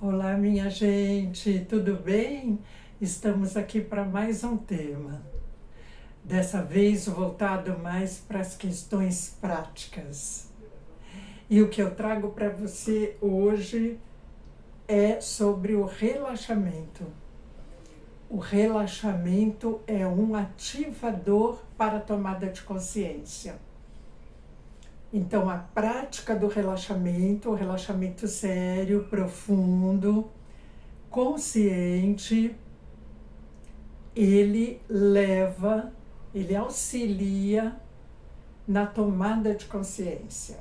Olá, minha gente, tudo bem? Estamos aqui para mais um tema. Dessa vez voltado mais para as questões práticas. E o que eu trago para você hoje é sobre o relaxamento. O relaxamento é um ativador para a tomada de consciência. Então, a prática do relaxamento, o relaxamento sério, profundo, consciente, ele auxilia na tomada de consciência,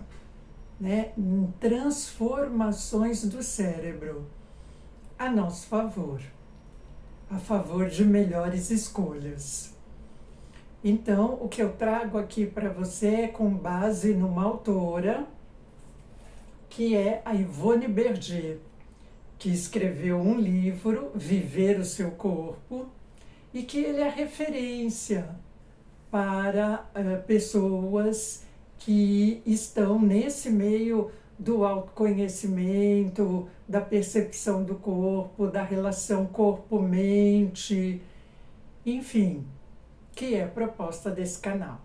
né? Em transformações do cérebro, a nosso favor, a favor de melhores escolhas. Então, o que eu trago aqui para você é com base numa autora, que é a Yvonne Berger, que escreveu um livro, Viver o Seu Corpo, e que ele é referência para pessoas que estão nesse meio do autoconhecimento, da percepção do corpo, da relação corpo-mente, enfim, que é a proposta desse canal.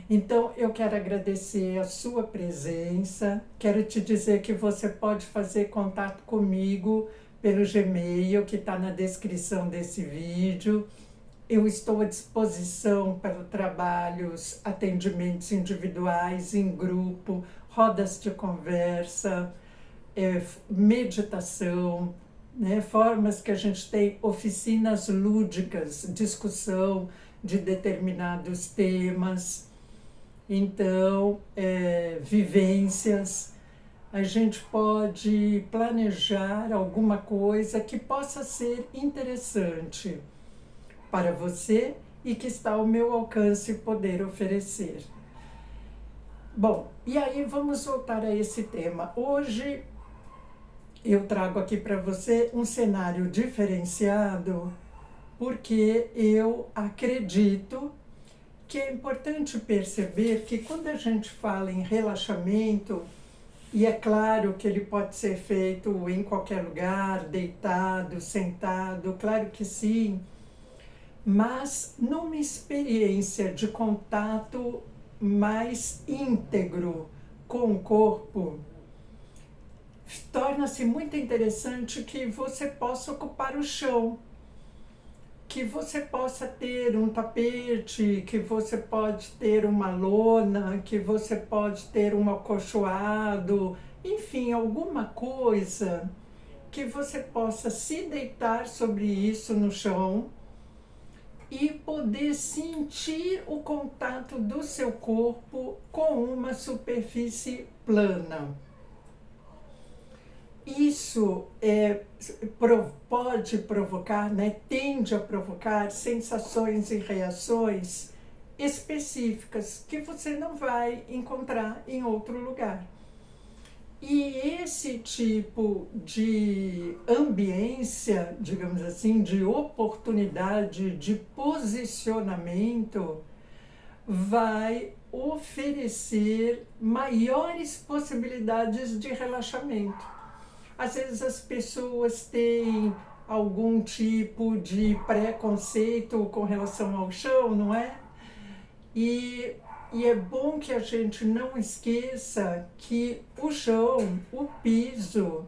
Então, eu quero agradecer a sua presença, quero te dizer que você pode fazer contato comigo pelo Gmail, que está na descrição desse vídeo. Eu estou à disposição para trabalhos, atendimentos individuais, em grupo, rodas de conversa, meditação, né? Formas que a gente tem, oficinas lúdicas, discussão de determinados temas. Então, vivências, a gente pode planejar alguma coisa que possa ser interessante para você e que está ao meu alcance poder oferecer. Bom, e aí vamos voltar a esse tema. Hoje eu trago aqui para você um cenário diferenciado, porque eu acredito que é importante perceber que quando a gente fala em relaxamento, e é claro que ele pode ser feito em qualquer lugar, deitado, sentado, claro que sim, mas numa experiência de contato mais íntegro com o corpo, torna-se muito interessante que você possa ocupar o chão, que você possa ter um tapete, que você pode ter uma lona, que você pode ter um acolchoado, enfim, alguma coisa que você possa se deitar sobre isso no chão e poder sentir o contato do seu corpo com uma superfície plana. Isso pode provocar, né, tende a provocar sensações e reações específicas que você não vai encontrar em outro lugar. E esse tipo de ambiência, digamos assim, de oportunidade, de posicionamento, vai oferecer maiores possibilidades de relaxamento. Às vezes as pessoas têm algum tipo de preconceito com relação ao chão, não é? E é bom que a gente não esqueça que o chão, o piso,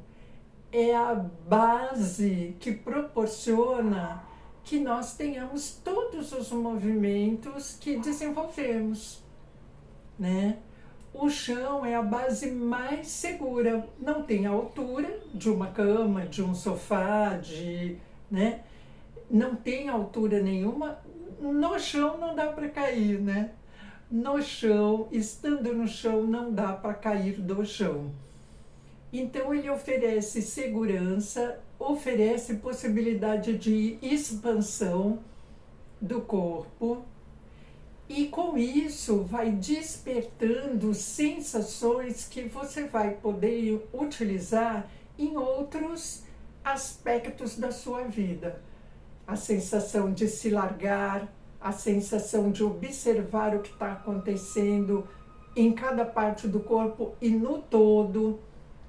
é a base que proporciona que nós tenhamos todos os movimentos que desenvolvemos, né? O chão é a base mais segura, não tem a altura de uma cama, de um sofá, né? Não tem altura nenhuma, no chão não dá para cair, né? No chão, estando no chão, não dá para cair do chão. Então ele oferece segurança, oferece possibilidade de expansão do corpo, e com isso vai despertando sensações que você vai poder utilizar em outros aspectos da sua vida. A sensação de se largar, a sensação de observar o que está acontecendo em cada parte do corpo e no todo,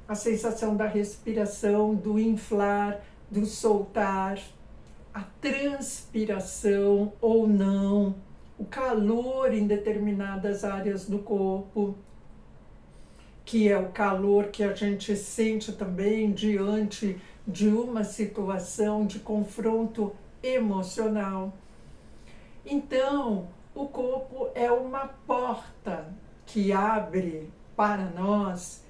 a sensação da respiração, do inflar, do soltar, a transpiração ou não, o calor em determinadas áreas do corpo, que é o calor que a gente sente também diante de uma situação de confronto emocional. Então, o corpo é uma porta que abre para nós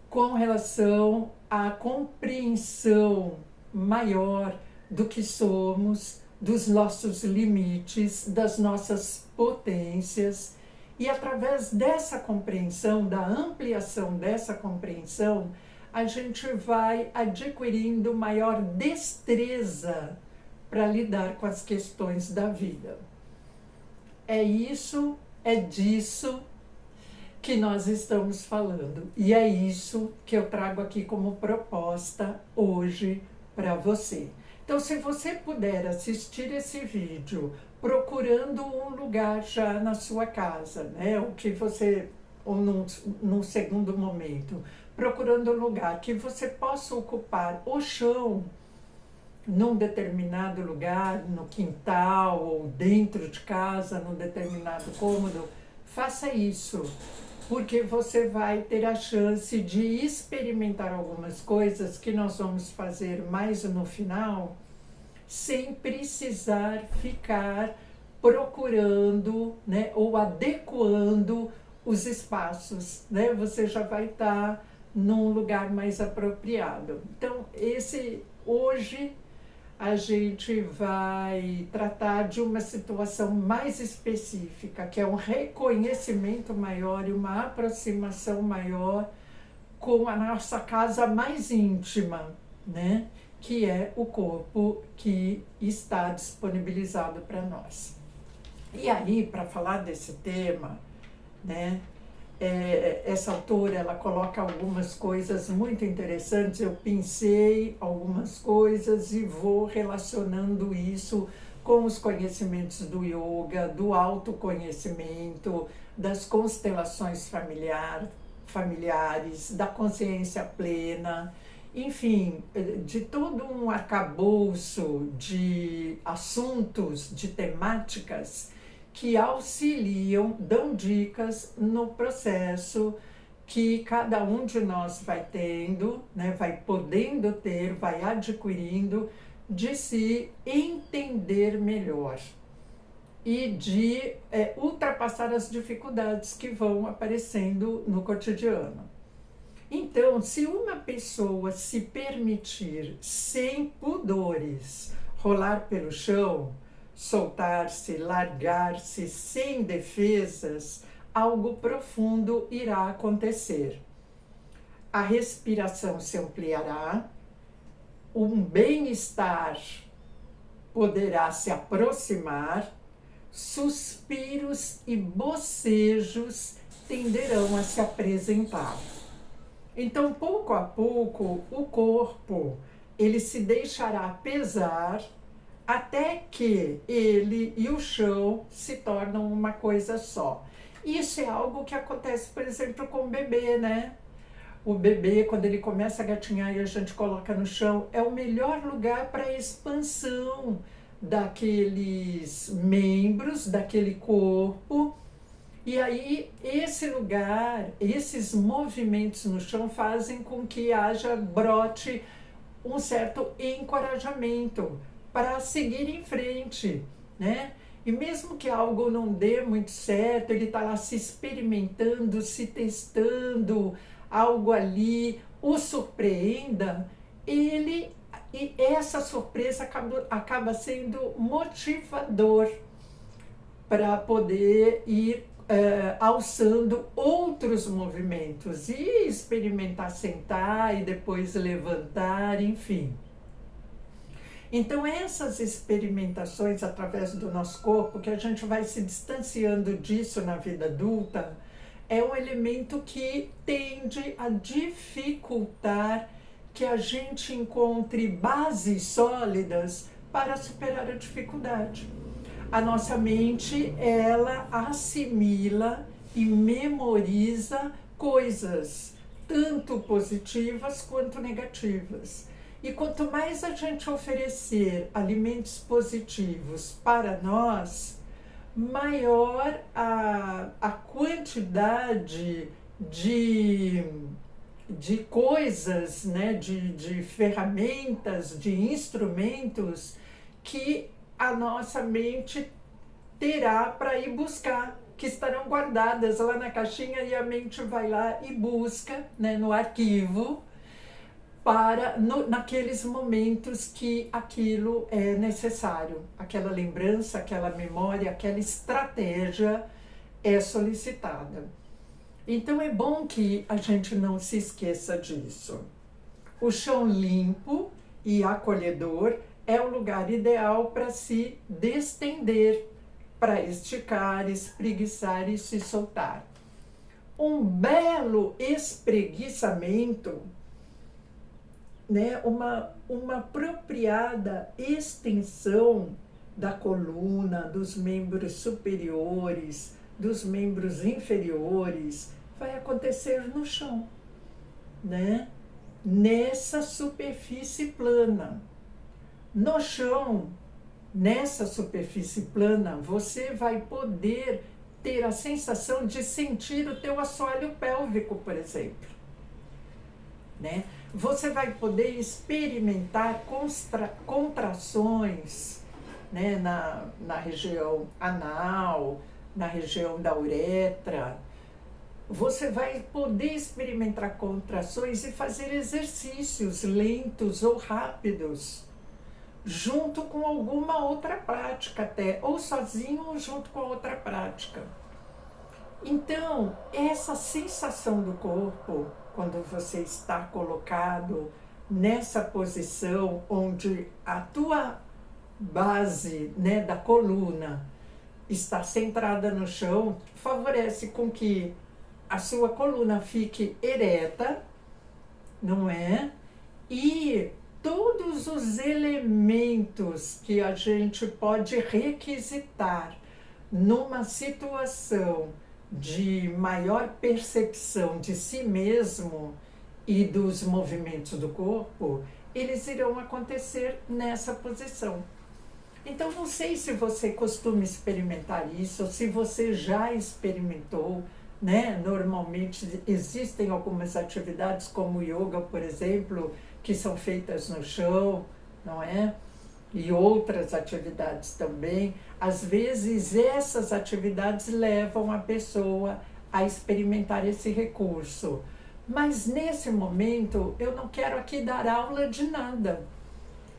com relação à compreensão maior do que somos, dos nossos limites, das nossas potências. E através dessa compreensão, da ampliação dessa compreensão, a gente vai adquirindo maior destreza para lidar com as questões da vida. É isso, é disso que nós estamos falando. E é isso que eu trago aqui como proposta hoje para você. Então, se você puder assistir esse vídeo procurando um lugar já na sua casa, né? O que você, ou num segundo momento, procurando um lugar que você possa ocupar o chão num determinado lugar, no quintal ou dentro de casa, num determinado cômodo, faça isso, porque você vai ter a chance de experimentar algumas coisas que nós vamos fazer mais no final, sem precisar ficar procurando, né, ou adequando os espaços, né? Você já vai estar num lugar mais apropriado. Então, hoje a gente vai tratar de uma situação mais específica, que é um reconhecimento maior e uma aproximação maior com a nossa casa mais íntima, né? Que é o corpo que está disponibilizado para nós. E aí, para falar desse tema, né, essa autora, ela coloca algumas coisas muito interessantes. Eu pensei algumas coisas e vou relacionando isso com os conhecimentos do yoga, do autoconhecimento, das constelações familiares, da consciência plena, enfim, de todo um arcabouço de assuntos, de temáticas que auxiliam, dão dicas no processo que cada um de nós vai tendo, né, vai podendo ter, vai adquirindo, de se entender melhor e de ultrapassar as dificuldades que vão aparecendo no cotidiano. Então, se uma pessoa se permitir, sem pudores, rolar pelo chão, soltar-se, largar-se, sem defesas, algo profundo irá acontecer. A respiração se ampliará, um bem-estar poderá se aproximar, suspiros e bocejos tenderão a se apresentar. Então, pouco a pouco, o corpo ele se deixará pesar até que ele e o chão se tornam uma coisa só. Isso é algo que acontece, por exemplo, com o bebê, né? O bebê, quando ele começa a gatinhar e a gente coloca no chão, é o melhor lugar para a expansão daqueles membros, daquele corpo. E aí, esse lugar, esses movimentos no chão fazem com que brote um certo encorajamento para seguir em frente, né? E mesmo que algo não dê muito certo, ele está lá se experimentando, se testando, algo ali o surpreenda, e essa surpresa acaba sendo motivador para poder ir alçando outros movimentos e experimentar sentar e depois levantar, enfim. Então, essas experimentações através do nosso corpo, que a gente vai se distanciando disso na vida adulta, é um elemento que tende a dificultar que a gente encontre bases sólidas para superar a dificuldade. A nossa mente, ela assimila e memoriza coisas, tanto positivas quanto negativas. E quanto mais a gente oferecer alimentos positivos para nós, maior a quantidade de coisas, né, de ferramentas, de instrumentos que a nossa mente terá para ir buscar, que estarão guardadas lá na caixinha e a mente vai lá e busca, né, no arquivo, naqueles momentos que aquilo é necessário, aquela lembrança, aquela memória, aquela estratégia é solicitada. Então é bom que a gente não se esqueça disso. O chão limpo e acolhedor é o lugar ideal para se destender, para esticar, espreguiçar e se soltar. Um belo espreguiçamento, né, uma apropriada extensão da coluna, dos membros superiores, dos membros inferiores, vai acontecer no chão, né? Nessa superfície plana. No chão, nessa superfície plana, você vai poder ter a sensação de sentir o teu assoalho pélvico, por exemplo, né? Você vai poder experimentar contrações, né, na região anal, na região da uretra. Você vai poder experimentar contrações e fazer exercícios lentos ou rápidos, junto com alguma outra prática até, ou sozinho ou junto com outra prática. Então, essa sensação do corpo, quando você está colocado nessa posição onde a tua base, né, da coluna está centrada no chão, favorece com que a sua coluna fique ereta, não é? E todos os elementos que a gente pode requisitar numa situação de maior percepção de si mesmo e dos movimentos do corpo, eles irão acontecer nessa posição. Então, não sei se você costuma experimentar isso, ou se você já experimentou, né? Normalmente existem algumas atividades como yoga, por exemplo, que são feitas no chão, não é? E outras atividades também. Às vezes essas atividades levam a pessoa a experimentar esse recurso. Mas nesse momento eu não quero aqui dar aula de nada.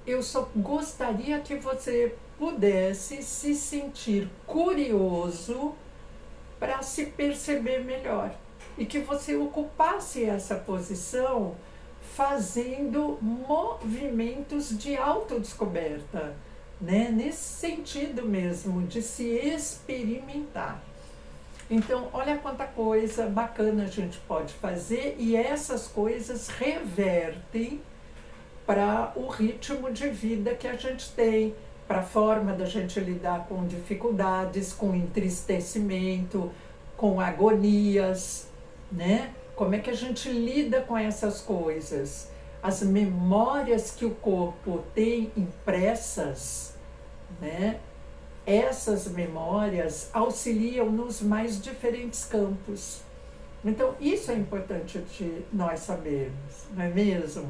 Eu só gostaria que você pudesse se sentir curioso para se perceber melhor. E que você ocupasse essa posição fazendo movimentos de autodescoberta, né? Nesse sentido mesmo, de se experimentar. Então, olha quanta coisa bacana a gente pode fazer, e essas coisas revertem para o ritmo de vida que a gente tem, para a forma da gente lidar com dificuldades, com entristecimento, com agonias, né? Como é que a gente lida com essas coisas? As memórias que o corpo tem impressas, né? Essas memórias auxiliam nos mais diferentes campos. Então, isso é importante de nós sabermos, não é mesmo?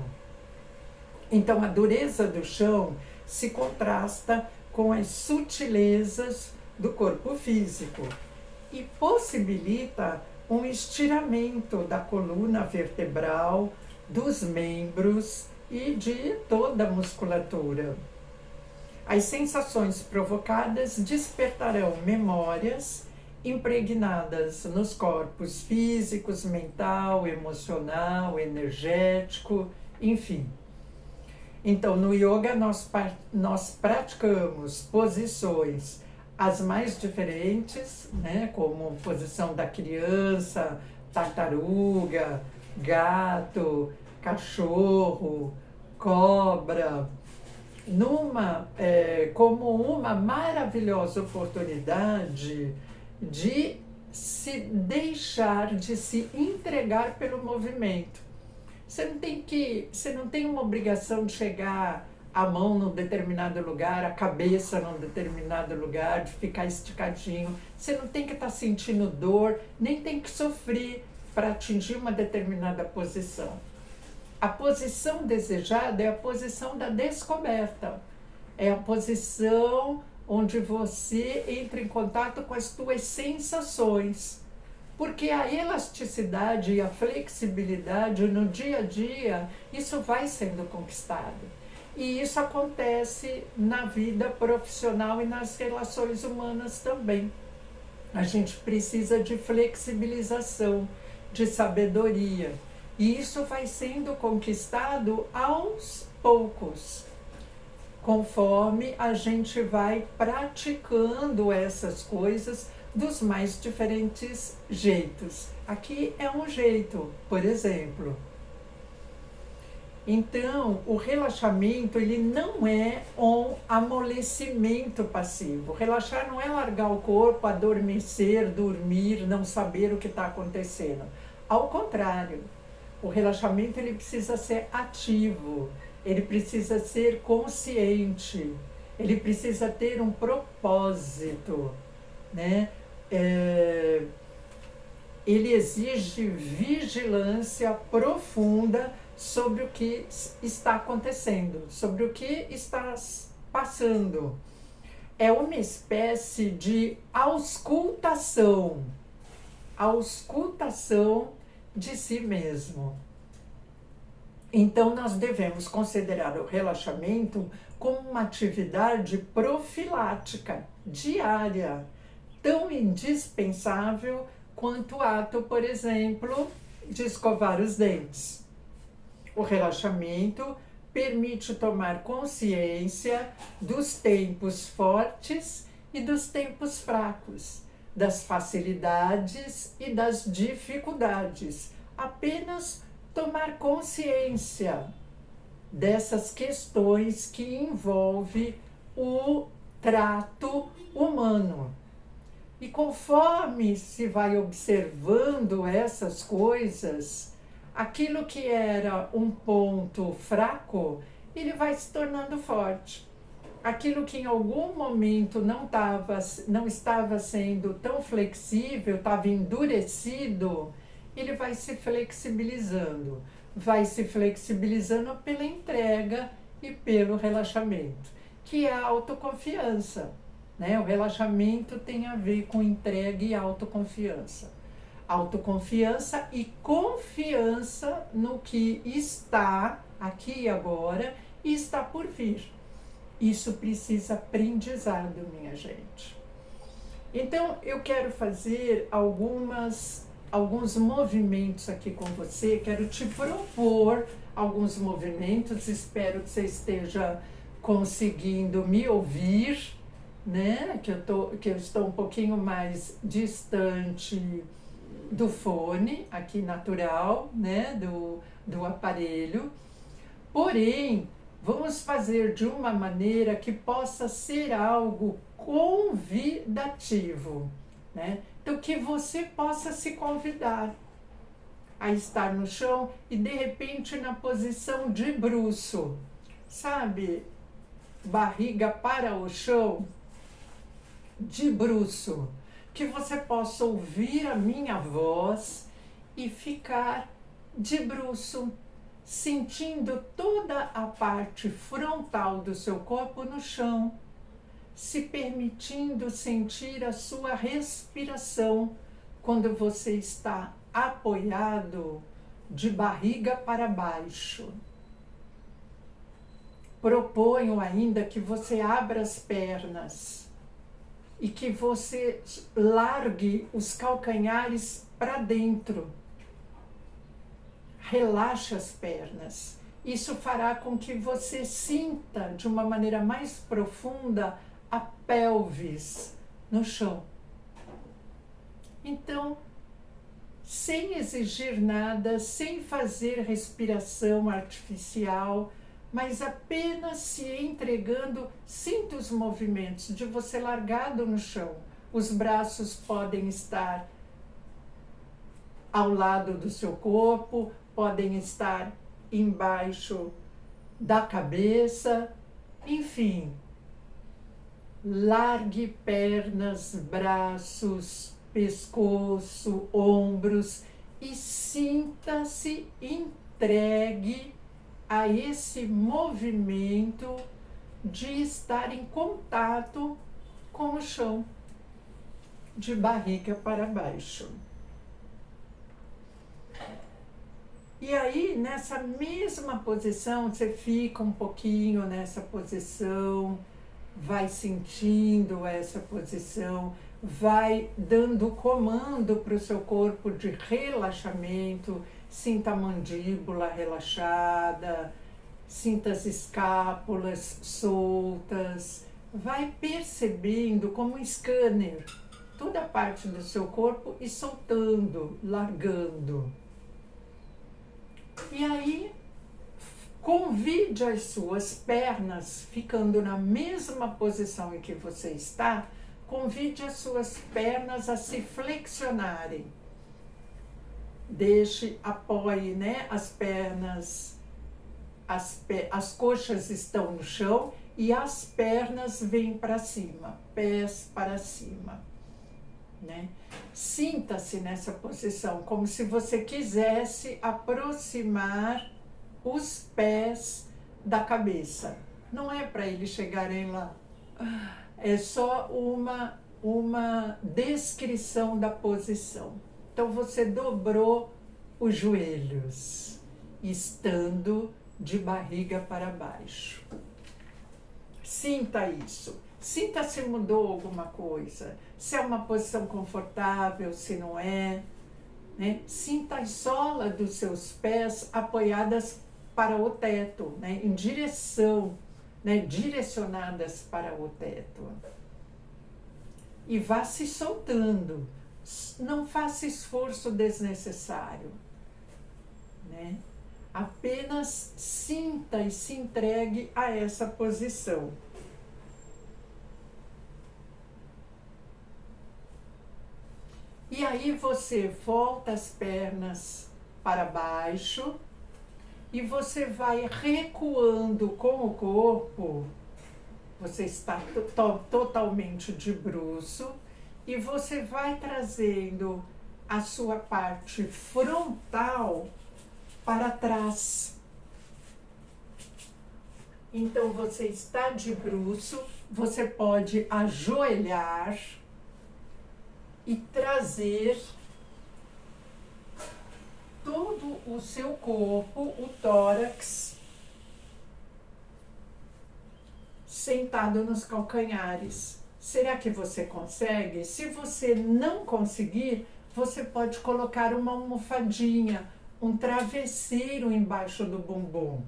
Então, a dureza do chão se contrasta com as sutilezas do corpo físico e possibilita um estiramento da coluna vertebral, dos membros e de toda a musculatura. As sensações provocadas despertarão memórias impregnadas nos corpos físicos, mental, emocional, energético, enfim. Então, no yoga nós praticamos posições as mais diferentes, né, como posição da criança, tartaruga, gato, cachorro, cobra, como uma maravilhosa oportunidade de se deixar de se entregar pelo movimento. Você não tem uma obrigação de chegar a mão num determinado lugar, a cabeça num determinado lugar, de ficar esticadinho. Você não tem que estar sentindo dor, nem tem que sofrer para atingir uma determinada posição. A posição desejada é a posição da descoberta. É a posição onde você entra em contato com as suas sensações. Porque a elasticidade e a flexibilidade no dia a dia, isso vai sendo conquistado. E isso acontece na vida profissional e nas relações humanas também. A gente precisa de flexibilização, de sabedoria. E isso vai sendo conquistado aos poucos, conforme a gente vai praticando essas coisas dos mais diferentes jeitos. Aqui é um jeito, por exemplo. Então, o relaxamento, ele não é um amolecimento passivo. Relaxar não é largar o corpo, adormecer, dormir, não saber o que está acontecendo. Ao contrário, o relaxamento ele precisa ser ativo, ele precisa ser consciente, ele precisa ter um propósito, né? Ele exige vigilância profunda sobre o que está acontecendo, sobre o que está passando. É uma espécie de auscultação de si mesmo. Então, nós devemos considerar o relaxamento como uma atividade profilática, diária, tão indispensável quanto o ato, por exemplo, de escovar os dentes. O relaxamento permite tomar consciência dos tempos fortes e dos tempos fracos, das facilidades e das dificuldades. Apenas tomar consciência dessas questões que envolvem o trato humano. E conforme se vai observando essas coisas, aquilo que era um ponto fraco, ele vai se tornando forte. Aquilo que em algum momento não estava sendo tão flexível, estava endurecido, ele vai se flexibilizando pela entrega e pelo relaxamento, que é a autoconfiança, né? O relaxamento tem a ver com entrega e autoconfiança. Autoconfiança e confiança no que está aqui e agora e está por vir. Isso precisa aprendizado, minha gente. Então, eu quero fazer alguns movimentos aqui com você, quero te propor alguns movimentos, espero que você esteja conseguindo me ouvir, né? Que eu estou um pouquinho mais distante do fone, aqui natural, né? Do aparelho. Porém, vamos fazer de uma maneira que possa ser algo convidativo, né? Então, que você possa se convidar a estar no chão e, de repente, na posição de bruço, sabe? Barriga para o chão, de bruço. Que você possa ouvir a minha voz e ficar de bruço, sentindo toda a parte frontal do seu corpo no chão, se permitindo sentir a sua respiração quando você está apoiado de barriga para baixo. Proponho ainda que você abra as pernas e que você largue os calcanhares para dentro. Relaxe as pernas. Isso fará com que você sinta de uma maneira mais profunda a pelvis no chão. Então, sem exigir nada, sem fazer respiração artificial, mas apenas se entregando, sinta os movimentos de você largado no chão. Os braços podem estar ao lado do seu corpo, podem estar embaixo da cabeça, enfim. Largue pernas, braços, pescoço, ombros e sinta-se entregue a esse movimento de estar em contato com o chão, de barriga para baixo. E aí, nessa mesma posição, você fica um pouquinho nessa posição, vai sentindo essa posição, vai dando comando para o seu corpo de relaxamento, sinta a mandíbula relaxada, sinta as escápulas soltas, vai percebendo como um scanner toda a parte do seu corpo e soltando, largando. E aí, convide as suas pernas, ficando na mesma posição em que você está, convide as suas pernas a se flexionarem. Apoie, né, as pernas, as coxas estão no chão e as pernas vêm para cima, pés para cima, né? Sinta-se nessa posição, como se você quisesse aproximar os pés da cabeça. Não é para eles chegarem lá. É só uma descrição da posição. Então você dobrou os joelhos, estando de barriga para baixo. Sinta isso. Sinta se mudou alguma coisa, se é uma posição confortável, se não é, né? Sinta a sola dos seus pés apoiadas para o teto, né? Em direção, né? Direcionadas para o teto. E vá se soltando, não faça esforço desnecessário, né? Apenas sinta e se entregue a essa posição. E aí você volta as pernas para baixo e você vai recuando com o corpo. Você está totalmente de bruço e você vai trazendo a sua parte frontal para trás. Então você está de bruço, você pode ajoelhar e trazer todo o seu corpo, o tórax, sentado nos calcanhares. Será que você consegue? Se você não conseguir, você pode colocar uma almofadinha, um travesseiro embaixo do bumbum.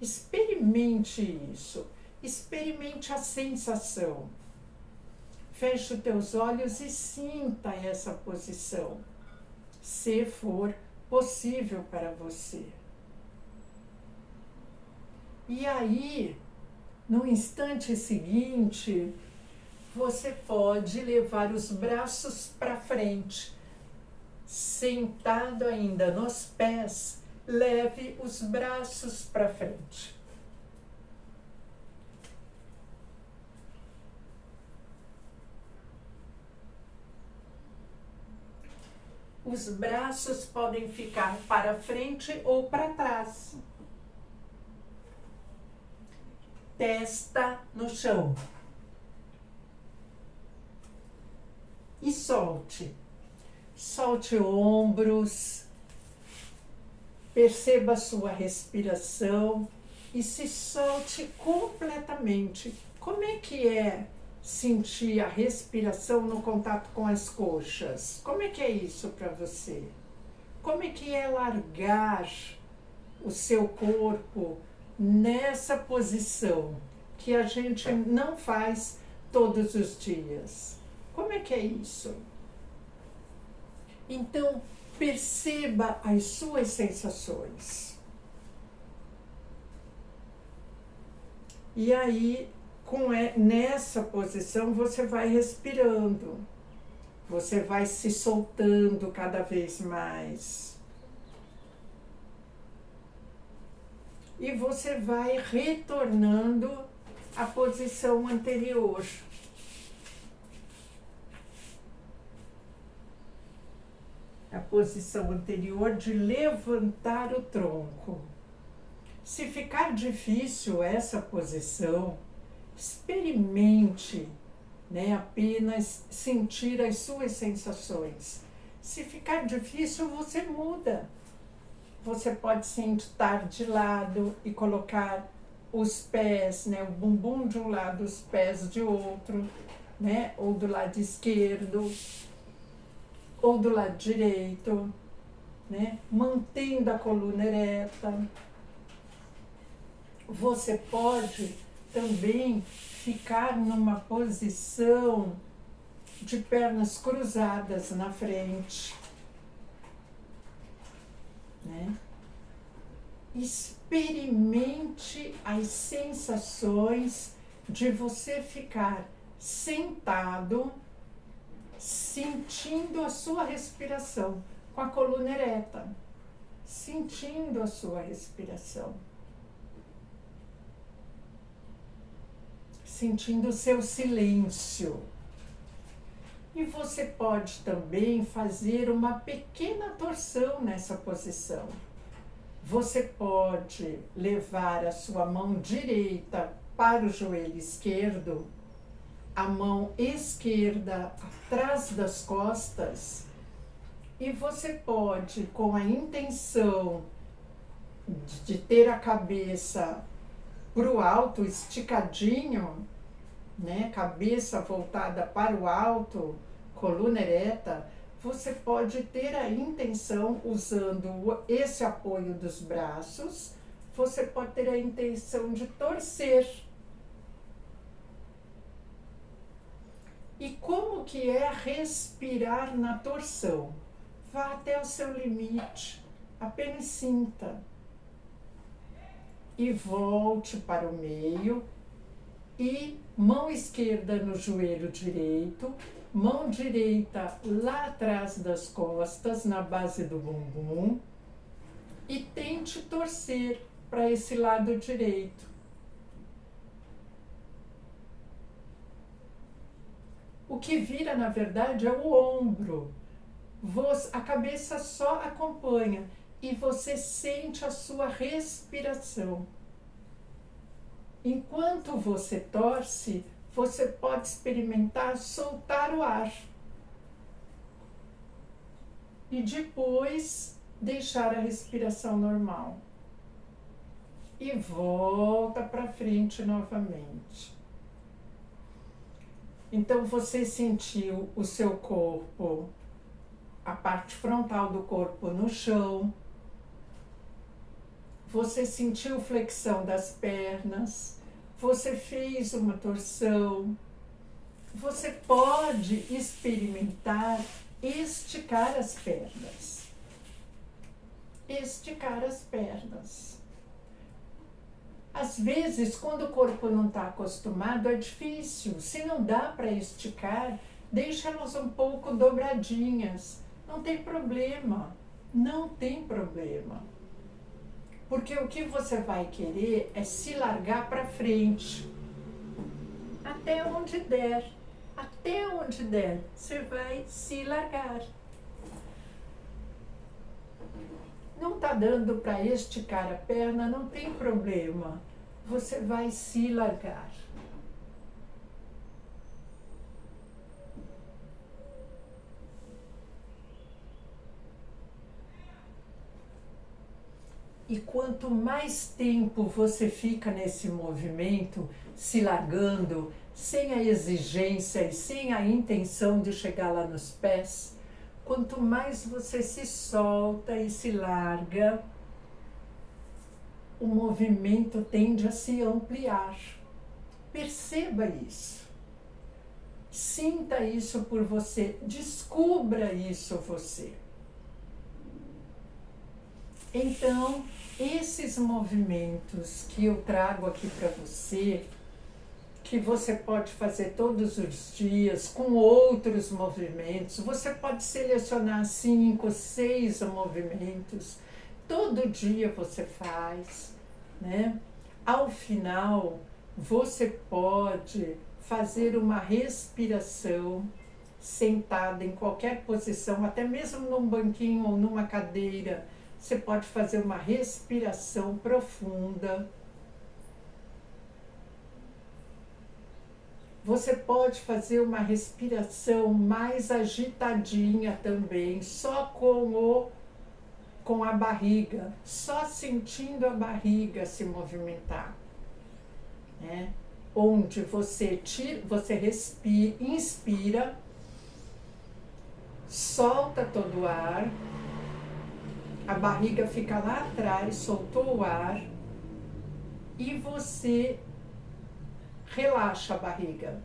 Experimente isso. Experimente a sensação. Feche os teus olhos e sinta essa posição, se for possível para você. E aí, no instante seguinte, você pode levar os braços para frente. Sentado ainda nos pés, leve os braços para frente. Os braços podem ficar para frente ou para trás. Testa no chão. E solte. Solte ombros. Perceba a sua respiração e se solte completamente. Como é que é sentir a respiração no contato com as coxas? Como é que é isso para você? Como é que é largar o seu corpo nessa posição que a gente não faz todos os dias? Como é que é isso? Então, perceba as suas sensações. E aí, nessa posição, você vai respirando. Você vai se soltando cada vez mais. E você vai retornando à posição anterior. A posição anterior de levantar o tronco. Se ficar difícil essa posição, experimente, né, apenas sentir as suas sensações. Se ficar difícil, você muda. Você pode sentar de lado e colocar os pés, né, o bumbum de um lado, os pés de outro, né, ou do lado esquerdo, ou do lado direito, né, mantendo a coluna ereta. Você pode também ficar numa posição de pernas cruzadas na frente, né? Experimente as sensações de você ficar sentado, sentindo a sua respiração, com a coluna ereta, sentindo a sua respiração. Sentindo o seu silêncio. E você pode também fazer uma pequena torção nessa posição. Você pode levar a sua mão direita para o joelho esquerdo, a mão esquerda atrás das costas, e você pode, com a intenção de ter a cabeça para o alto, esticadinho, né? Cabeça voltada para o alto, coluna ereta, você pode ter a intenção, usando esse apoio dos braços, você pode ter a intenção de torcer. E como que é respirar na torção? Vá até o seu limite, apenas sinta. E volte para o meio, e mão esquerda no joelho direito, mão direita lá atrás das costas, na base do bumbum, e tente torcer para esse lado direito. O que vira, na verdade, é o ombro. A cabeça só acompanha. E você sente a sua respiração. Enquanto você torce, você pode experimentar soltar o ar. E depois deixar a respiração normal. E volta para frente novamente. Então você sentiu o seu corpo, a parte frontal do corpo no chão. Você sentiu flexão das pernas, você fez uma torção. Você pode experimentar esticar as pernas. Esticar as pernas. Às vezes, quando o corpo não está acostumado, é difícil. Se não dá para esticar, deixa elas um pouco dobradinhas. Não tem problema. Não tem problema. Porque o que você vai querer é se largar para frente. Até onde der. Até onde der. Você vai se largar. Não está dando para esticar a perna, não tem problema. Você vai se largar. E quanto mais tempo você fica nesse movimento, se largando, sem a exigência e sem a intenção de chegar lá nos pés, quanto mais você se solta e se larga, o movimento tende a se ampliar. Perceba isso. Sinta isso por você. Descubra isso você. Então, esses movimentos que eu trago aqui para você, que você pode fazer todos os dias com outros movimentos. Você pode selecionar 5, 6 movimentos. Todo dia você faz, né? Ao final, você pode fazer uma respiração sentada em qualquer posição, até mesmo num banquinho ou numa cadeira. Você pode fazer uma respiração profunda. Você pode fazer uma respiração mais agitadinha também, só com a barriga, só sentindo a barriga se movimentar, né? Onde você respira, inspira, solta todo o ar, a barriga fica lá atrás, soltou o ar, e você relaxa a barriga.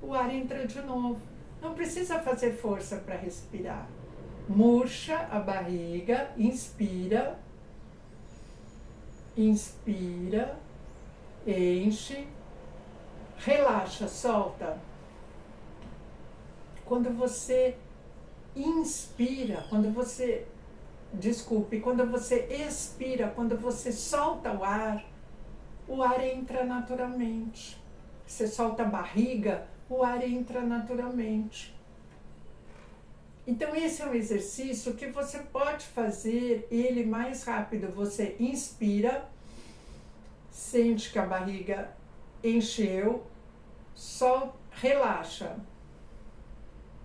O ar entra de novo. Não precisa fazer força para respirar. Murcha a barriga, inspira, enche, relaxa, solta. Quando você inspira, quando você expira, quando você solta o ar entra naturalmente. Você solta a barriga, o ar entra naturalmente. Então esse é um exercício que você pode fazer ele mais rápido. Você inspira, sente que a barriga encheu, só relaxa.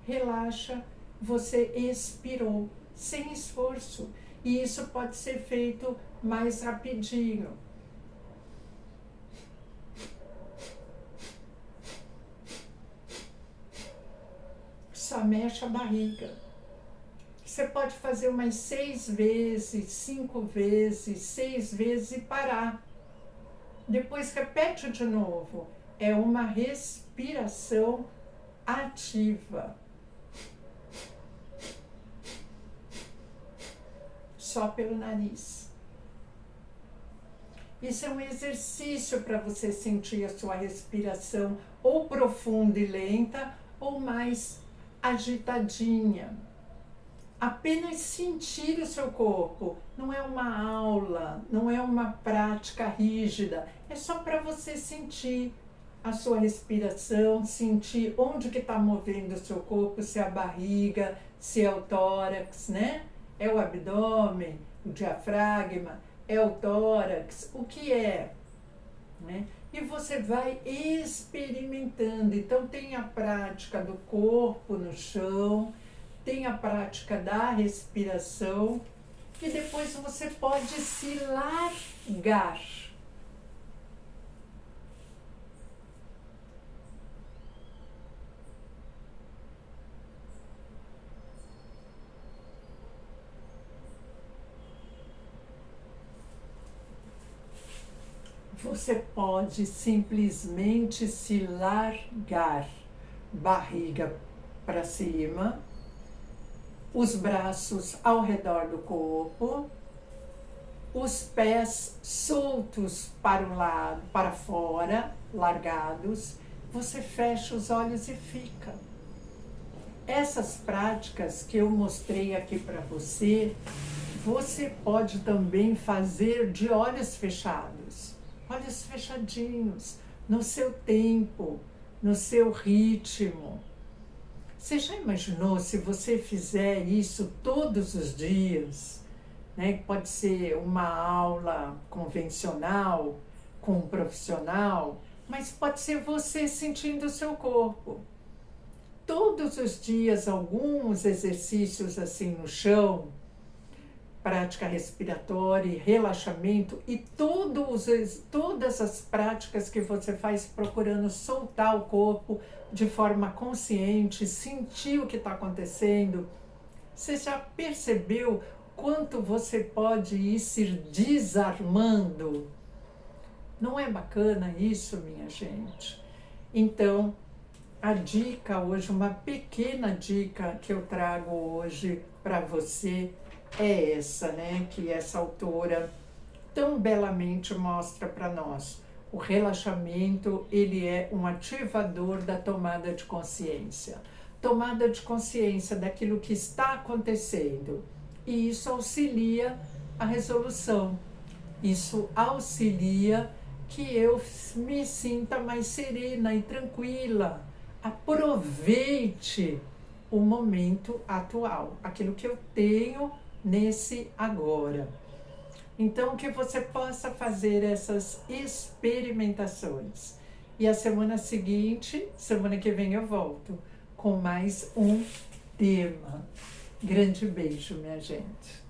Relaxa, você expirou, sem esforço. E isso pode ser feito mais rapidinho. Só mexe a barriga. Você pode fazer umas 6 vezes, 5 vezes, 6 vezes e parar. Depois repete de novo. É uma respiração ativa. Só pelo nariz. Isso é um exercício para você sentir a sua respiração ou profunda e lenta ou mais agitadinha. Apenas sentir o seu corpo. Não é uma aula, não é uma prática rígida. É só para você sentir a sua respiração, sentir onde que está movendo o seu corpo, se é a barriga, se é o tórax, né? É o abdômen, o diafragma, é o tórax, o que é, né? E você vai experimentando. Então tem a prática do corpo no chão, tem a prática da respiração e depois você pode se largar. Você pode simplesmente se largar, barriga para cima, os braços ao redor do corpo, os pés soltos para o lado, para fora, largados. Você fecha os olhos e fica. Essas práticas que eu mostrei aqui para você, você pode também fazer de olhos fechados. Olhos fechadinhos, no seu tempo, no seu ritmo. Você já imaginou se você fizer isso todos os dias? Né? Pode ser uma aula convencional, com um profissional, mas pode ser você sentindo o seu corpo. Todos os dias, alguns exercícios assim no chão, prática respiratória e relaxamento e todas as práticas que você faz procurando soltar o corpo de forma consciente, sentir o que está acontecendo. Você já percebeu quanto você pode ir se desarmando? Não é bacana isso, minha gente? Então, a dica hoje, uma pequena dica que eu trago hoje para você é essa, né? Que essa autora tão belamente mostra para nós. O relaxamento, ele é um ativador da tomada de consciência. Tomada de consciência daquilo que está acontecendo. E isso auxilia a resolução. Isso auxilia que eu me sinta mais serena e tranquila. Aproveite o momento atual, aquilo que eu tenho nesse agora. Então, que você possa fazer essas experimentações. E a semana seguinte, semana que vem eu volto com mais um tema. Grande beijo, minha gente.